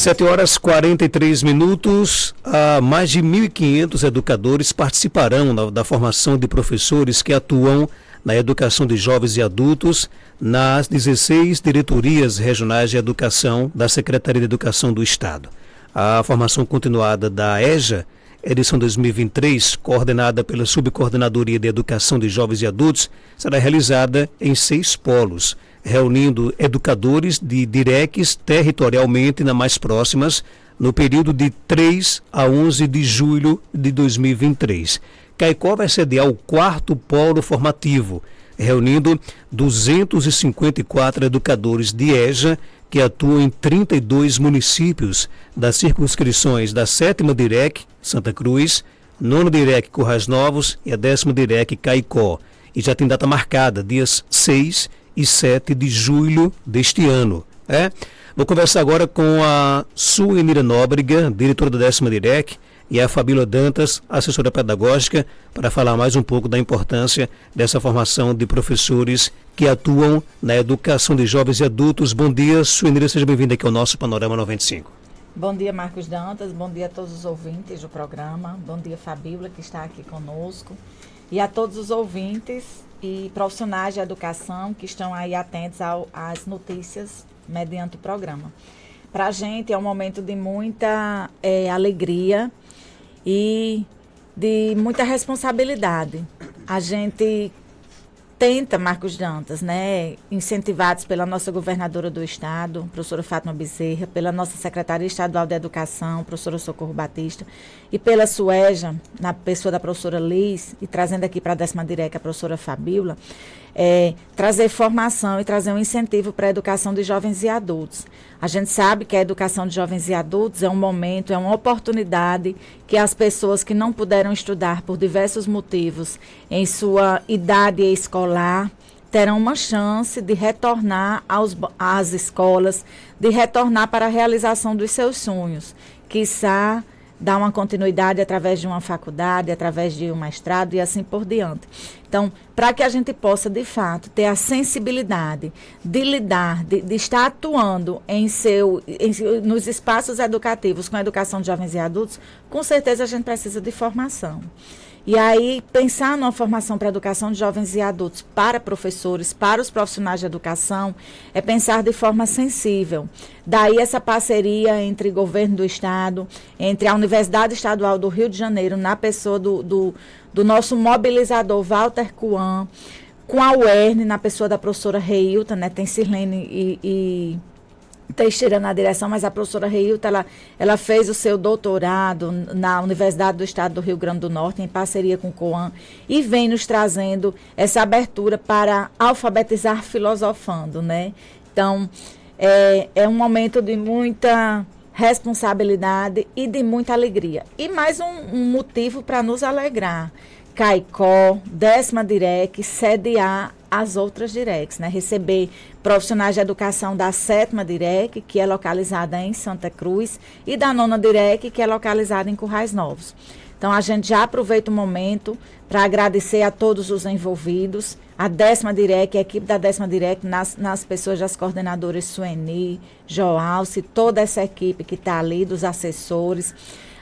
7 horas 43 minutos. Mais de 1.500 educadores participarão da formação de professores que atuam na educação de jovens e adultos nas 16 diretorias regionais de educação da Secretaria de Educação do Estado. A formação continuada da EJA, edição 2023, coordenada pela Subcoordenadoria de Educação de Jovens e Adultos, será realizada em 6 polos, reunindo educadores de DIRECs territorialmente nas mais próximas, no período de 3 a 11 de julho de 2023. Caicó vai sediar o 4º polo formativo, reunindo 254 educadores de EJA que atuam em 32 municípios das circunscrições da 7ª DIREC, Santa Cruz, 9ª DIREC, Currais Novos e a 10ª DIREC, Caicó. E já tem data marcada, dias 6 e 7 de julho deste ano. Vou conversar agora com a Suenira Nóbrega, diretora da 10ª DIREC, e a Fabíola Dantas, assessora pedagógica, para falar mais um pouco da importância dessa formação de professores que atuam na educação de jovens e adultos. Bom dia, Suenira, seja bem-vinda aqui ao nosso Panorama 95. Bom dia, Marcos Dantas, bom dia a todos os ouvintes do programa, bom dia, Fabíola, que está aqui conosco, e a todos os ouvintes e profissionais de educação que estão aí atentos às notícias mediante o programa. Para a gente é um momento de muita alegria e de muita responsabilidade. A gente tenta, Marcos Dantas, incentivados pela nossa governadora do estado, professora Fátima Bezerra, pela nossa secretaria estadual de educação, professora Socorro Batista, e pela SUEJA, na pessoa da professora Liz, e trazendo aqui para a 10ª DIREC a professora Fabíola, trazer formação e trazer um incentivo para a educação de jovens e adultos. A gente sabe que a educação de jovens e adultos é um momento, é uma oportunidade que as pessoas que não puderam estudar por diversos motivos em sua idade escolar terão uma chance de retornar às escolas, de retornar para a realização dos seus sonhos, quiçá dar uma continuidade através de uma faculdade, através de um mestrado e assim por diante. Então, para que a gente possa, de fato, ter a sensibilidade de lidar, de estar atuando nos espaços educativos com a educação de jovens e adultos, com certeza a gente precisa de formação. E aí, pensar numa formação para a educação de jovens e adultos para professores, para os profissionais de educação, é pensar de forma sensível. Daí essa parceria entre o governo do estado, entre a Universidade Estadual do Rio de Janeiro, na pessoa do nosso mobilizador Walter Kuan, com a UERN, na pessoa da professora Reilta, tem Sirlene e Teixeira na direção, mas a professora Reilta, ela fez o seu doutorado na Universidade do Estado do Rio Grande do Norte, em parceria com o COAN, e vem nos trazendo essa abertura para alfabetizar filosofando, Então, é um momento de muita responsabilidade e de muita alegria. E mais um motivo para nos alegrar. Caicó, 10ª DIREC, sediar as outras DIRECs, receber profissionais de educação da 7ª DIREC, que é localizada em Santa Cruz, e da 9ª DIREC, que é localizada em Currais Novos. Então, a gente já aproveita o momento para agradecer a todos os envolvidos, a 10ª DIREC, a equipe da 10ª DIREC, nas pessoas das coordenadoras Sueni, Joalce, toda essa equipe que está ali, dos assessores.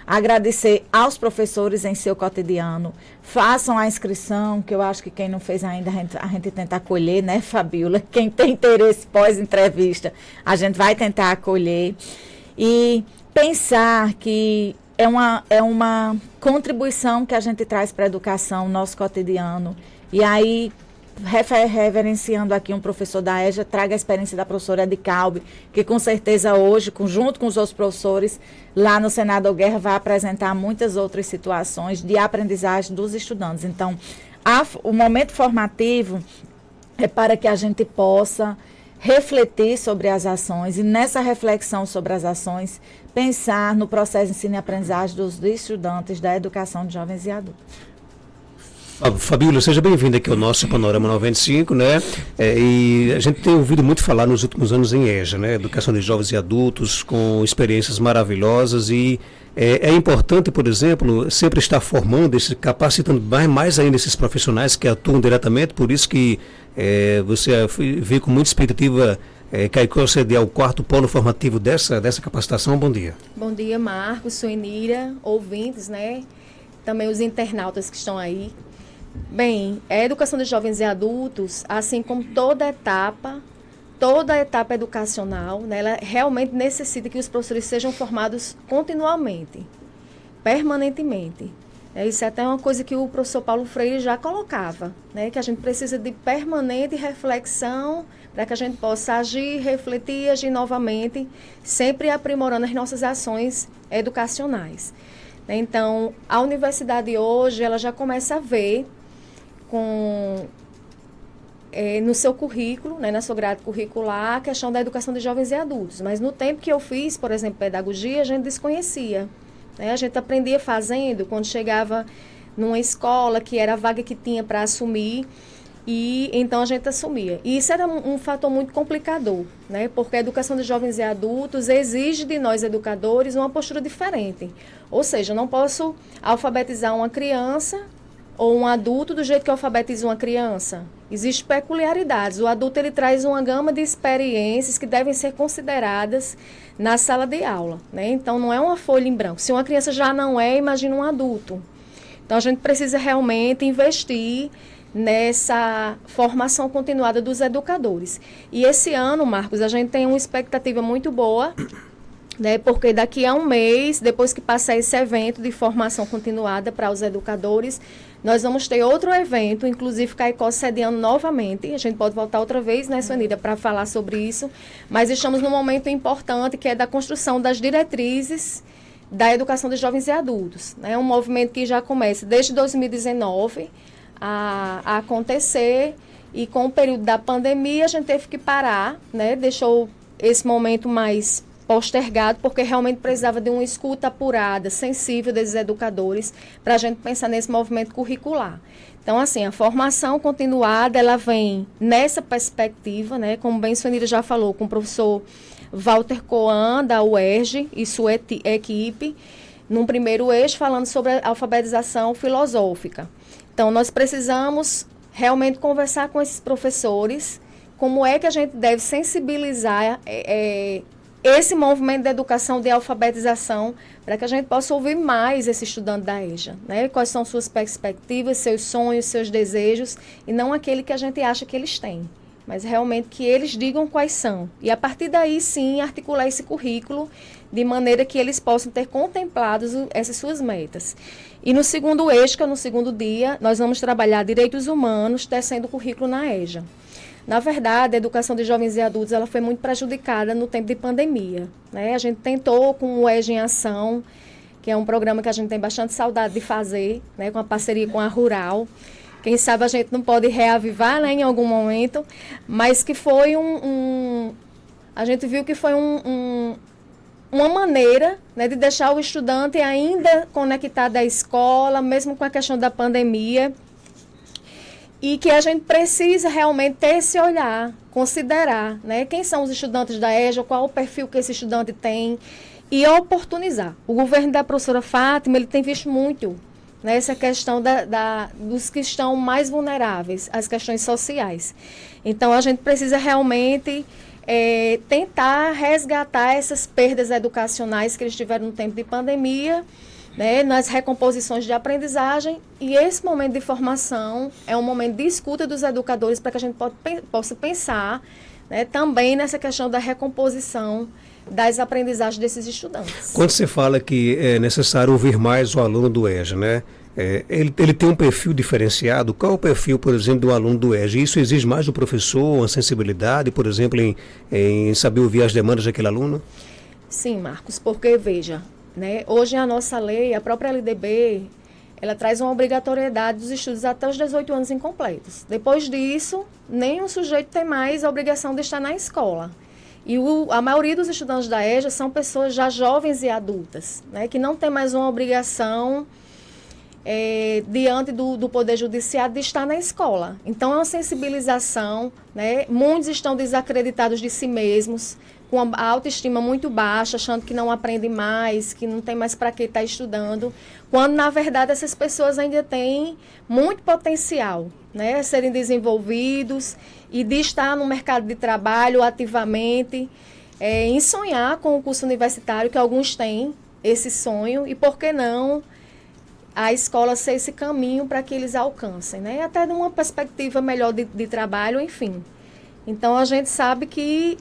Agradecer aos professores em seu cotidiano. Façam a inscrição, que eu acho que quem não fez ainda, a gente tenta acolher, Fabíola? Quem tem interesse pós-entrevista, a gente vai tentar acolher. E pensar que é uma contribuição que a gente traz para a educação, nosso cotidiano. E aí, reverenciando aqui um professor da EJA, traga a experiência da professora Edi Calbi, que com certeza hoje, junto com os outros professores, lá no Senado Guerra, vai apresentar muitas outras situações de aprendizagem dos estudantes. Então, o momento formativo é para que a gente possa refletir sobre as ações e, nessa reflexão sobre as ações, pensar no processo de ensino e aprendizagem dos estudantes da educação de jovens e adultos. Fabíola, seja bem-vinda aqui ao nosso Panorama 95, e a gente tem ouvido muito falar nos últimos anos em EJA, Educação de Jovens e Adultos, com experiências maravilhosas, e é importante, por exemplo, sempre estar formando, capacitando mais ainda esses profissionais que atuam diretamente, por isso que você vê com muita expectativa Caicó cede ao quarto polo formativo dessa capacitação. Bom dia. Bom dia, Marcos, Suenira, ouvintes, né? Também os internautas que estão aí. Bem, a educação de jovens e adultos, assim como toda etapa educacional, né, ela realmente necessita que os professores sejam formados continuamente, permanentemente. Isso é até uma coisa que o professor Paulo Freire já colocava, né, que a gente precisa de permanente reflexão para que a gente possa agir, refletir e agir novamente, sempre aprimorando as nossas ações educacionais. Então, a universidade hoje, ela já começa a ver no seu currículo, né, na sua grade curricular, a questão da educação de jovens e adultos. Mas no tempo que eu fiz, por exemplo, pedagogia, a gente desconhecia. Né? A gente aprendia fazendo, quando chegava numa escola, que era a vaga que tinha para assumir, e então a gente assumia. E isso era um fator muito complicador, né? Porque a educação de jovens e adultos exige de nós, educadores, uma postura diferente. Ou seja, eu não posso alfabetizar uma criança ou um adulto do jeito que eu alfabetizo uma criança. Existem peculiaridades. O adulto ele traz uma gama de experiências que devem ser consideradas na sala de aula. Né? Então, não é uma folha em branco. Se uma criança já não é, imagina um adulto. Então, a gente precisa realmente investir nessa formação continuada dos educadores. E esse ano, Marcos, a gente tem uma expectativa muito boa, né, porque daqui a um mês, depois que passar esse evento de formação continuada para os educadores, nós vamos ter outro evento, inclusive Caicó sediando novamente. A gente pode voltar outra vez, né, Suenida, para falar sobre isso. Mas estamos num momento importante, que é da construção das diretrizes da educação de jovens e adultos. É um movimento que já começa desde 2019 a acontecer, e com o período da pandemia a gente teve que parar, né? Deixou esse momento mais postergado, porque realmente precisava de uma escuta apurada, sensível desses educadores, para a gente pensar nesse movimento curricular. Então, assim, a formação continuada, ela vem nessa perspectiva, né? Como bem Suenira já falou, com o professor Walter Coan, da UERJ, e sua equipe, num primeiro eixo, falando sobre a alfabetização filosófica. Então, nós precisamos realmente conversar com esses professores, como é que a gente deve sensibilizar esse movimento de educação, de alfabetização, para que a gente possa ouvir mais esse estudante da EJA, né? Quais são suas perspectivas, seus sonhos, seus desejos, e não aquele que a gente acha que eles têm, mas realmente que eles digam quais são. E a partir daí, sim, articular esse currículo de maneira que eles possam ter contemplados essas suas metas. E no segundo eixo, que é no segundo dia, nós vamos trabalhar direitos humanos, tecendo o currículo na EJA. Na verdade, a educação de jovens e adultos ela foi muito prejudicada no tempo de pandemia. Né? A gente tentou com o EJA em Ação, que é um programa que a gente tem bastante saudade de fazer, né? Com a parceria com a Rural. Quem sabe a gente não pode reavivar, né, em algum momento, mas que foi a gente viu que foi uma maneira, né, de deixar o estudante ainda conectado à escola, mesmo com a questão da pandemia, e que a gente precisa realmente ter esse olhar, considerar, né, quem são os estudantes da EJA, qual o perfil que esse estudante tem, e oportunizar. O governo da professora Fátima, ele tem visto muito nessa questão dos que estão mais vulneráveis, as questões sociais. Então, a gente precisa realmente tentar resgatar essas perdas educacionais que eles tiveram no tempo de pandemia, né, nas recomposições de aprendizagem, e esse momento de formação é um momento de escuta dos educadores para que a gente possa pensar, né, também nessa questão da recomposição das aprendizagens desses estudantes. Quando você fala que é necessário ouvir mais o aluno do EJA, né? Ele tem um perfil diferenciado. Qual é o perfil, por exemplo, do aluno do EJA? Isso exige mais do professor, uma sensibilidade, por exemplo, em saber ouvir as demandas daquele aluno? Sim, Marcos, porque, veja, né, hoje a nossa lei, a própria LDB, ela traz uma obrigatoriedade dos estudos até os 18 anos incompletos. Depois disso, nenhum sujeito tem mais a obrigação de estar na escola. E a maioria dos estudantes da EJA são pessoas já jovens e adultas, né, que não tem mais uma obrigação diante do Poder Judiciário de estar na escola. Então, é uma sensibilização, né? Muitos estão desacreditados de si mesmos, com a autoestima muito baixa, achando que não aprendem mais, que não tem mais para que estar estudando, quando, na verdade, essas pessoas ainda têm muito potencial, né, a serem desenvolvidos, e de estar no mercado de trabalho ativamente, em sonhar com o curso universitário, que alguns têm esse sonho, e por que não a escola ser esse caminho para que eles alcancem, né? Até de uma perspectiva melhor de trabalho, enfim. Então, a gente sabe que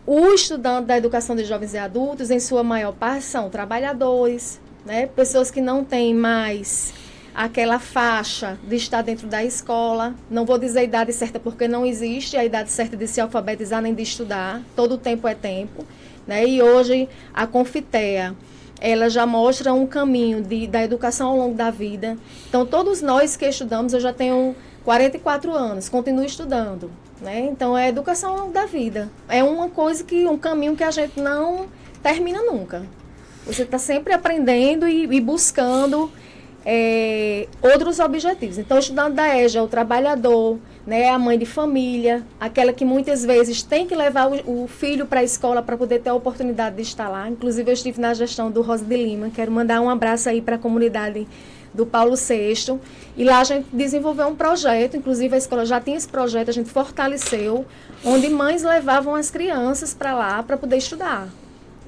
o estudante da educação de jovens e adultos, em sua maior parte, são trabalhadores, né? Pessoas que não têm mais aquela faixa de estar dentro da escola. Não vou dizer a idade certa porque não existe a idade certa de se alfabetizar nem de estudar. Todo tempo é tempo, né? E hoje a Confitea, ela já mostra um caminho da educação ao longo da vida. Então, todos nós que estudamos, eu já tenho 44 anos, continuo estudando, né? Então, é educação ao longo da vida. É uma coisa um caminho que a gente não termina nunca. Você está sempre aprendendo e buscando outros objetivos. Então, o estudante da EJA é o trabalhador, né, a mãe de família, aquela que muitas vezes tem que levar o filho para a escola para poder ter a oportunidade de estar lá. Inclusive, eu estive na gestão do Rosa de Lima. Quero mandar um abraço aí para a comunidade do Paulo VI. E lá a gente desenvolveu um projeto, inclusive a escola já tinha esse projeto, a gente fortaleceu, onde mães levavam as crianças para lá para poder estudar.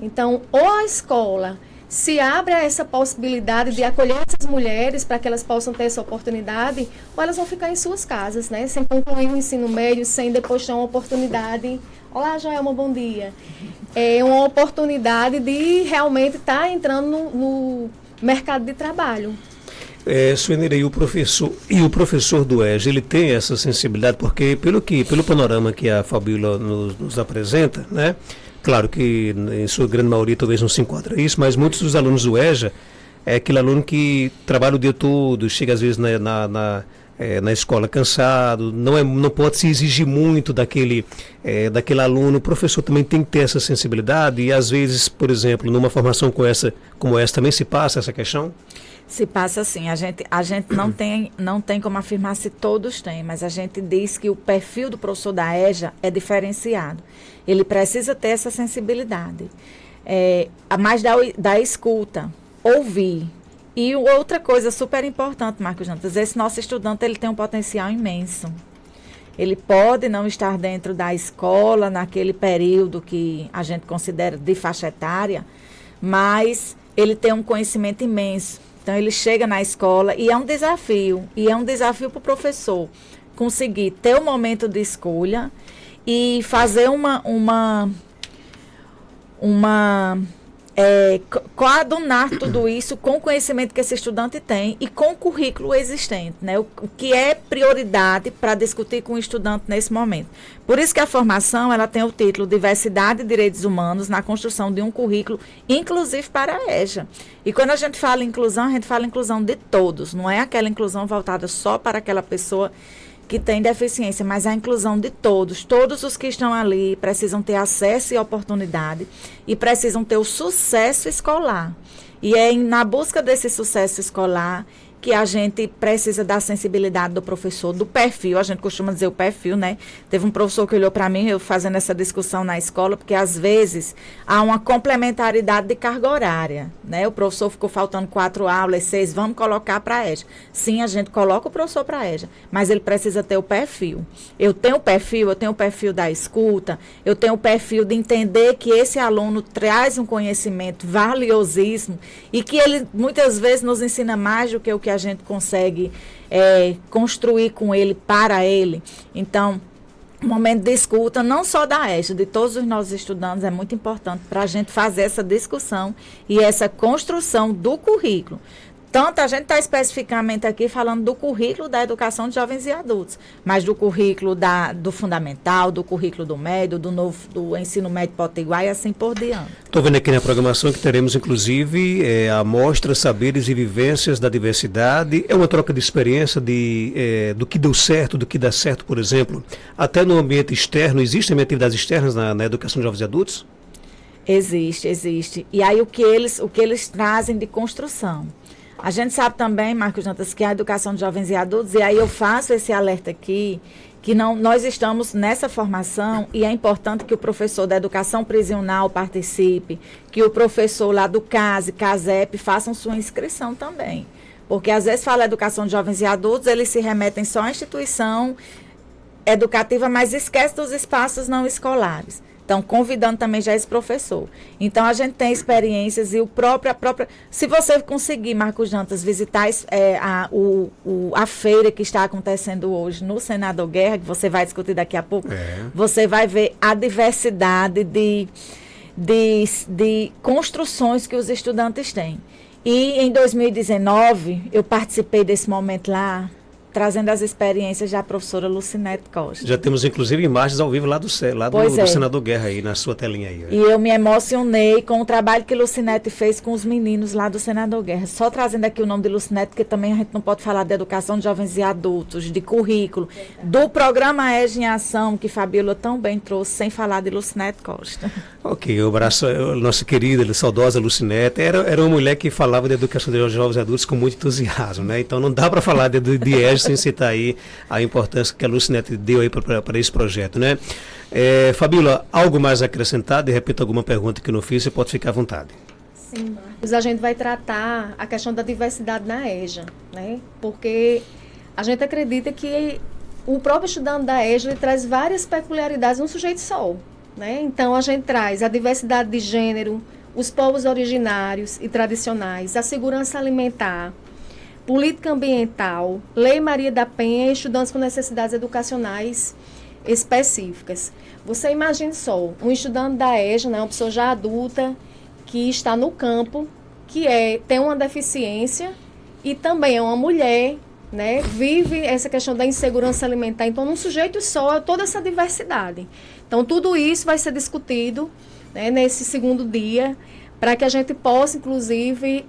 Então, ou a escola se abre a essa possibilidade de acolher essas mulheres para que elas possam ter essa oportunidade, ou elas vão ficar em suas casas, né? Sem concluir o ensino médio, sem depois ter uma oportunidade. Olá, Joelma, bom dia. É uma oportunidade de realmente estar entrando no mercado de trabalho. Suenira, e o professor do EJA, ele tem essa sensibilidade, porque pelo panorama que a Fabíola nos apresenta, né? Claro que em sua grande maioria talvez não se enquadra isso, mas muitos dos alunos do EJA é aquele aluno que trabalha o dia todo, chega às vezes na escola cansado, não pode se exigir muito daquele aluno. O professor também tem que ter essa sensibilidade e às vezes, por exemplo, numa formação como essa também se passa essa questão? Se passa sim, a gente não tem como afirmar se todos têm, mas a gente diz que o perfil do professor da EJA é diferenciado. Ele precisa ter essa sensibilidade, a mais da escuta, ouvir. E outra coisa super importante, Marcos Dantas, esse nosso estudante ele tem um potencial imenso. Ele pode não estar dentro da escola naquele período que a gente considera de faixa etária, mas ele tem um conhecimento imenso. Então, ele chega na escola e é um desafio para o professor conseguir ter um momento de escolha e fazer coadunar tudo isso com o conhecimento que esse estudante tem e com o currículo existente, né? O que é prioridade para discutir com o estudante nesse momento. Por isso que a formação ela tem o título Diversidade e Direitos Humanos na construção de um currículo inclusive para a EJA. E quando a gente fala inclusão, a gente fala inclusão de todos, não é aquela inclusão voltada só para aquela pessoa que tem deficiência, mas a inclusão de todos. Todos os que estão ali precisam ter acesso e oportunidade e precisam ter o sucesso escolar. E é na busca desse sucesso escolar que a gente precisa da sensibilidade do professor, do perfil, a gente costuma dizer o perfil, né? Teve um professor que olhou para mim, eu fazendo essa discussão na escola, porque às vezes há uma complementaridade de carga horária, né? O professor ficou faltando 4 aulas, 6, vamos colocar para a EJA. Sim, a gente coloca o professor para a EJA, mas ele precisa ter o perfil. Eu tenho o perfil da escuta, eu tenho o perfil de entender que esse aluno traz um conhecimento valiosíssimo e que ele muitas vezes nos ensina mais do que o que a gente consegue construir com ele, para ele. Então, o momento de escuta, não só da EJA, de todos os nossos estudantes, é muito importante para a gente fazer essa discussão e essa construção do currículo. Tanto a gente está especificamente aqui falando do currículo da educação de jovens e adultos, mas do currículo do fundamental, do currículo do médio, do ensino médio potiguar e assim por diante. Estou vendo aqui na programação que teremos, inclusive, a mostra Saberes e Vivências da Diversidade. É uma troca de experiência do que deu certo, do que dá certo, por exemplo. Até no ambiente externo, existem atividades externas na educação de jovens e adultos? Existe. E aí o que eles trazem de construção. A gente sabe também, Marcos Dantas, que a educação de jovens e adultos, e aí eu faço esse alerta aqui, que nós estamos nessa formação e é importante que o professor da educação prisional participe, que o professor lá do CASEP façam sua inscrição também. Porque às vezes fala educação de jovens e adultos, eles se remetem só à instituição educativa, mas esquece dos espaços não escolares. Então, convidando também já esse professor. Então, a gente tem experiências e a própria... Se você conseguir, Marcos Dantas, visitar a feira que está acontecendo hoje no Senador Guerra, que você vai discutir daqui a pouco, você vai ver a diversidade de construções que os estudantes têm. E em 2019, eu participei desse momento lá, trazendo as experiências da professora Lucinete Costa. Já temos, inclusive, imagens ao vivo lá do Senador Guerra, aí, na sua telinha aí. E eu me emocionei com o trabalho que Lucinete fez com os meninos lá do Senador Guerra. Só trazendo aqui o nome de Lucinete, porque também a gente não pode falar de educação de jovens e adultos, de currículo, do programa EJA em Ação, que Fabíola tão bem trouxe, sem falar de Lucinete Costa. Ok, o abraço, nossa querida, saudosa Lucinete, era uma mulher que falava de educação de jovens e adultos com muito entusiasmo, né? Então não dá para falar de EJA sem citar aí a importância que a Lucinete deu aí para esse projeto, né? Fabíola, algo mais a acrescentar? De repente alguma pergunta que eu não fiz, você pode ficar à vontade. Sim, Marcos. A gente vai tratar a questão da diversidade na EJA, né? Porque a gente acredita que o próprio estudante da EJA ele traz várias peculiaridades num sujeito só, né? Então a gente traz a diversidade de gênero, os povos originários e tradicionais, a segurança alimentar, política ambiental, Lei Maria da Penha e estudantes com necessidades educacionais específicas. Você imagine só, um estudante da EJA, né, uma pessoa já adulta, que está no campo, que tem uma deficiência e também é uma mulher, né, vive essa questão da insegurança alimentar. Então, num sujeito só, toda essa diversidade. Então, tudo isso vai ser discutido, né, nesse segundo dia, para que a gente possa, inclusive,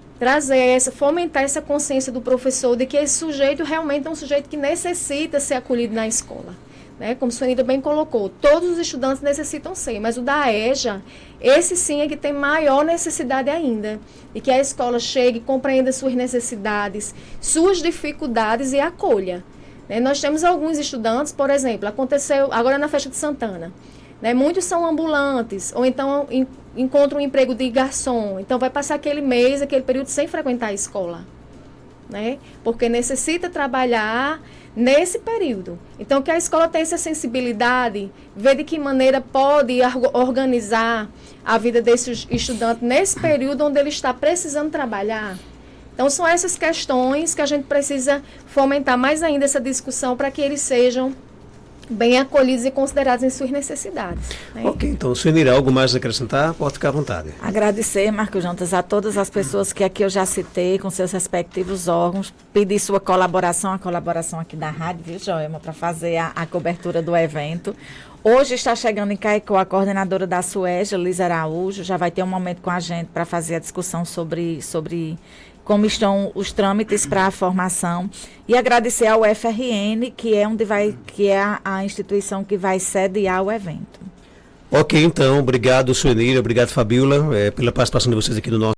fomentar essa consciência do professor de que esse sujeito realmente é um sujeito que necessita ser acolhido na escola. Né? Como a senhorita bem colocou, todos os estudantes necessitam ser, mas o da EJA, esse sim é que tem maior necessidade ainda. E que a escola chegue, compreenda suas necessidades, suas dificuldades e acolha. Né? Nós temos alguns estudantes, por exemplo, aconteceu agora na festa de Santana. Né? Muitos são ambulantes, ou então encontram um emprego de garçom. Então, vai passar aquele mês, aquele período sem frequentar a escola. Né? Porque necessita trabalhar nesse período. Então, que a escola tenha essa sensibilidade, ver de que maneira pode organizar a vida desse estudante nesse período onde ele está precisando trabalhar. Então, são essas questões que a gente precisa fomentar mais ainda essa discussão para que eles sejam bem acolhidos e considerados em suas necessidades. Né? Ok, então, Suenira, algo mais a acrescentar? Pode ficar à vontade. Agradecer, Marcos Dantas, a todas as pessoas que aqui eu já citei, com seus respectivos órgãos, pedir sua colaboração, a colaboração aqui da rádio, viu, Joelma, para fazer a cobertura do evento. Hoje está chegando em Caicó a coordenadora da SUEJA, Liz Araújo, já vai ter um momento com a gente para fazer a discussão sobre como estão os trâmites para a formação, e agradecer ao FRN, que é a instituição que vai sediar o evento. Ok, então, obrigado, Suenira, obrigado, Fabíola, pela participação de vocês aqui no nosso